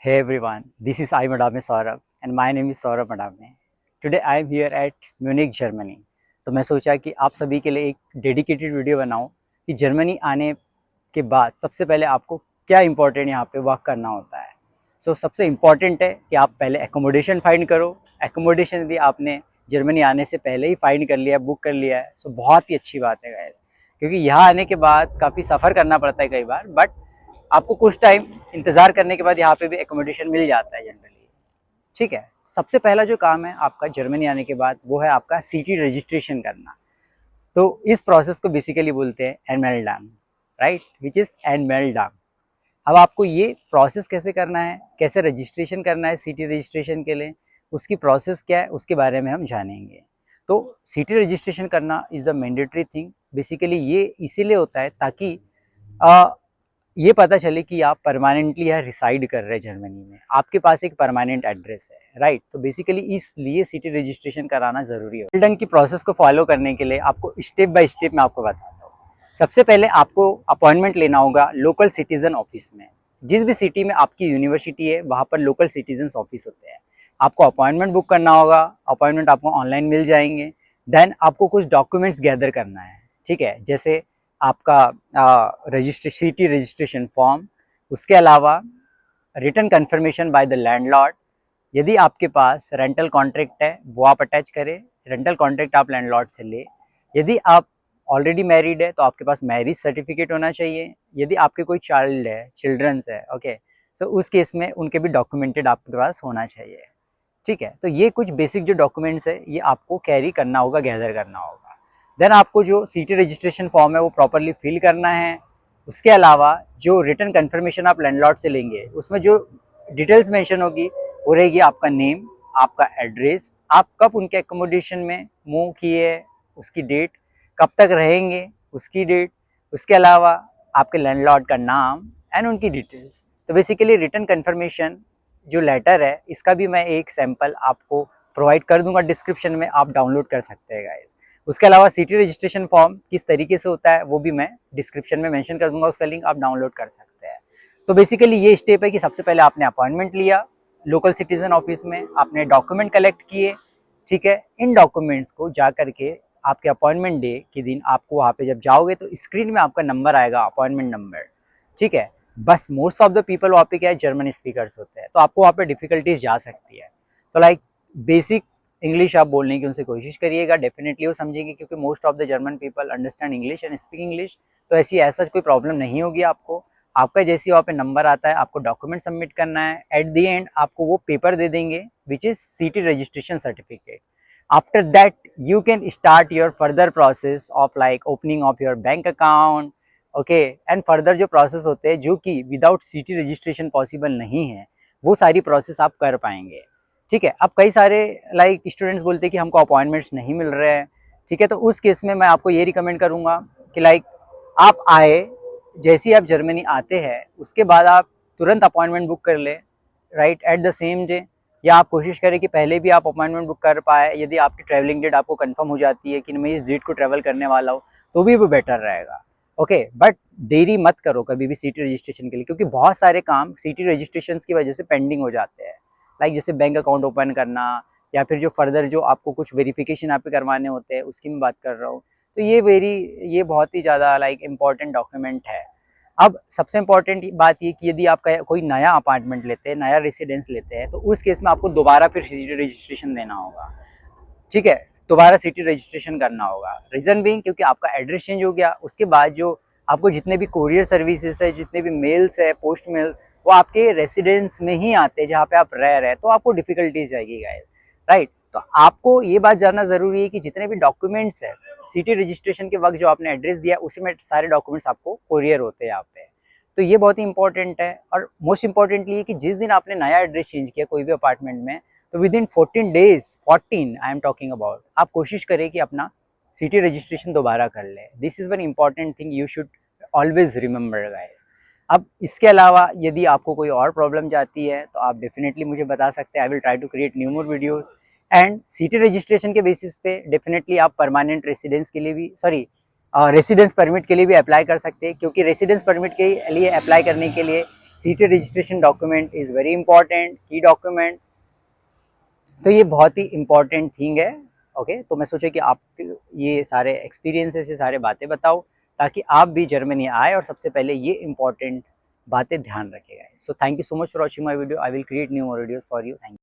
Hey everyone, this is I Madame Saurabh and my name is Saurabh Madame. Today I am here at Munich, Germany. तो मैं सोचा कि आप सभी के लिए एक डेडिकेटेड वीडियो बनाऊं कि जर्मनी आने के बाद सबसे पहले आपको क्या इंपॉर्टेंट यहाँ पे वर्क करना होता है। सबसे इम्पॉर्टेंट है कि आप पहले एकोमोडेशन फाइंड करो। एकोमोडेशन यदि आपने जर्मनी आने से पहले ही फाइंड कर लिया, बुक कर लिया है, बहुत ही अच्छी बात है गाइस, क्योंकि यहाँ आने के बाद काफ़ी सफ़र करना पड़ता है कई बार, बट आपको कुछ टाइम इंतज़ार करने के बाद यहाँ पे भी एकोमोडेशन मिल जाता है जनरली। ठीक है, सबसे पहला जो काम है आपका जर्मनी आने के बाद वो है आपका सिटी रजिस्ट्रेशन करना। तो इस प्रोसेस को बेसिकली बोलते हैं एनमेल्डाम, राइट, विच इज़ एनमेल्डाम। अब आपको ये प्रोसेस कैसे करना है, कैसे रजिस्ट्रेशन करना है सिटी रजिस्ट्रेशन के लिए, उसकी प्रोसेस क्या है, उसके बारे में हम जानेंगे। तो सिटी रजिस्ट्रेशन करना is the mandatory thing. Basically ये इसीलिए होता है ताकि ये पता चले कि आप परमानेंटली यहाँ रिसाइड कर रहे हैं जर्मनी में, आपके पास एक परमानेंट एड्रेस है, राइट। तो बेसिकली इसलिए सिटी रजिस्ट्रेशन कराना ज़रूरी है। डन की प्रोसेस को फॉलो करने के लिए आपको स्टेप बाय स्टेप मैं आपको बताता हूँ। सबसे पहले आपको अपॉइंटमेंट लेना होगा लोकल सिटीज़न ऑफिस में। जिस भी सिटी में आपकी यूनिवर्सिटी है वहाँ पर लोकल सिटीजन ऑफिस होते हैं। आपको अपॉइंटमेंट बुक करना होगा, अपॉइंटमेंट आपको ऑनलाइन मिल जाएंगे। देन आपको कुछ डॉक्यूमेंट्स गैदर करना है, ठीक है, जैसे आपका सिटी रजिस्ट्रेशन फॉर्म, उसके अलावा return conformation by the landlord. यदि आपके पास रेंटल कॉन्ट्रैक्ट है वो आप अटैच करें, रेंटल कॉन्ट्रैक्ट आप लैंडलॉर्ड से ले। यदि आप ऑलरेडी मैरिड है तो आपके पास मैरिज सर्टिफिकेट होना चाहिए। यदि आपके कोई चाइल्ड है, चिल्ड्रंस है, ओके, तो उस केस में उनके भी डॉक्यूमेंटेड आपके पास होना चाहिए। ठीक है, तो ये कुछ बेसिक जो डॉक्यूमेंट्स है ये आपको कैरी करना होगा, गैदर करना होगा। देन आपको जो सिटी रजिस्ट्रेशन फॉर्म है वो प्रॉपरली फिल करना है। उसके अलावा जो रिटर्न कन्फर्मेशन आप लैंडलॉर्ड से लेंगे उसमें जो डिटेल्स मेंशन होगी वो रहेगी आपका नेम, आपका एड्रेस, आप कब उनके एकोमोडेशन में मूव किए, उसकी डेट, कब तक रहेंगे उसकी डेट, उसके अलावा आपके लैंडलॉर्ड का नाम एंड उनकी डिटेल्स। तो बेसिकली रिटर्न कन्फर्मेशन जो लेटर है इसका भी मैं एक सैंपल आपको प्रोवाइड कर दूंगा डिस्क्रिप्शन में, आप डाउनलोड कर सकते हैं गाइस। उसके अलावा सिटी रजिस्ट्रेशन फॉर्म किस तरीके से होता है वो भी मैं डिस्क्रिप्शन में मेंशन कर दूंगा, उसका लिंक आप डाउनलोड कर सकते हैं। तो बेसिकली ये स्टेप है कि सबसे पहले आपने अपॉइंटमेंट लिया लोकल सिटीजन ऑफिस में, आपने डॉक्यूमेंट कलेक्ट किए, ठीक है। इन डॉक्यूमेंट्स को जा करके आपके अपॉइंटमेंट डे के दिन आपको वहाँ पे जब जाओगे तो स्क्रीन में आपका नंबर आएगा, अपॉइंटमेंट नंबर, ठीक है। बस मोस्ट ऑफ द पीपल वहाँ पे क्या है, जर्मन स्पीकर्स होते हैं, तो आपको वहाँ पे डिफिकल्टीज जा सकती है। तो लाइक बेसिक इंग्लिश आप बोलने की उनसे कोशिश करिएगा, डेफिनेटली वो समझेंगे, क्योंकि most of the German people understand English and speak English. तो ऐसा कोई प्रॉब्लम नहीं होगी आपको। आपका जैसे वहाँ पे नंबर आता है आपको डॉक्यूमेंट सबमिट करना है, एट द एंड आपको वो पेपर दे देंगे which is city registration certificate. After that you can start your further process of like opening of your bank account, okay, and further जो प्रोसेस होते हैं जो कि विदाउट सिटी रजिस्ट्रेशन पॉसिबल नहीं है, वो सारी प्रोसेस आप कर पाएंगे, ठीक है। अब कई सारे लाइक स्टूडेंट्स बोलते हैं कि हमको अपॉइंटमेंट्स नहीं मिल रहे हैं, ठीक है, तो उस केस में मैं आपको ये रिकमेंड करूँगा कि लाइक आप आए, जैसे ही आप जर्मनी आते हैं उसके बाद आप तुरंत अपॉइंटमेंट बुक कर ले, right, at the same day, या आप कोशिश करें कि पहले भी आप अपॉइंटमेंट बुक कर पाए। यदि आपकी ट्रैवलिंग डेट आपको कंफर्म हो जाती है कि मैं इस डेट को ट्रैवल करने वाला हूँ तो भी वो बेटर रहेगा, ओके। बट देरी मत करो कभी भी सिटी रजिस्ट्रेशन के लिए, क्योंकि बहुत सारे काम सिटी रजिस्ट्रेशन की वजह से पेंडिंग हो जाते हैं। लाइक जैसे बैंक अकाउंट ओपन करना, या फिर जो फर्दर जो आपको कुछ वेरिफिकेशन आप पे करवाने होते हैं उसकी मैं बात कर रहा हूँ। तो ये बहुत ही ज़्यादा लाइक इम्पॉर्टेंट डॉक्यूमेंट है। अब सबसे इम्पॉर्टेंट बात ये कि यदि आप कोई नया अपार्टमेंट लेते हैं, नया रेसिडेंस लेते हैं, तो उस केस में आपको दोबारा फिर सिटी रजिस्ट्रेशन देना होगा, ठीक है, दोबारा सिटी रजिस्ट्रेशन करना होगा। रीज़न बीइंग क्योंकि आपका एड्रेस चेंज हो गया, उसके बाद जो आपको जितने भी कोरियर सर्विसेज है, जितने भी मेल्स है, पोस्ट मेल, वो आपके रेसिडेंस में ही आते हैं जहाँ पे आप रह रहे हैं, तो आपको डिफिकल्टीज जाएगी गाइस, राइट। तो आपको ये बात जानना ज़रूरी है कि जितने भी डॉक्यूमेंट्स है सिटी रजिस्ट्रेशन के वक्त जो आपने एड्रेस दिया उसी में सारे डॉक्यूमेंट्स आपको कोरियर होते हैं यहाँ पे। तो ये बहुत ही इंपॉर्टेंट है। और मोस्ट इंपॉर्टेंटली कि जिस दिन आपने नया एड्रेस चेंज किया कोई भी अपार्टमेंट में, तो with in 14 days, 14 I am talking about, आप कोशिश करें कि अपना सिटी रजिस्ट्रेशन दोबारा कर लें। This is one important thing you should always remember guys. अब इसके अलावा यदि आपको कोई और प्रॉब्लम जाती है तो आप डेफिनेटली मुझे बता सकते हैं। I will try to create new more videos. And city registration के बेसिस पे डेफिनेटली आप परमानेंट रेसिडेंस के लिए भी रेसिडेंस परमिट के लिए भी अप्लाई कर सकते हैं, क्योंकि रेसिडेंस परमिट के लिए अप्लाई करने के लिए सीटी registration document is very important, की डॉक्यूमेंट। तो ये बहुत ही इम्पॉर्टेंट थिंग है। ओके, तो मैं सोचा कि आप ये सारे एक्सपीरियंसेस, ये सारे बातें बताओ ताकि आप भी जर्मनी आए और सबसे पहले ये इंपॉर्टेंट बातें ध्यान रखेगा। So thank you so much for watching my video. I will create new more videos for you. Thank you.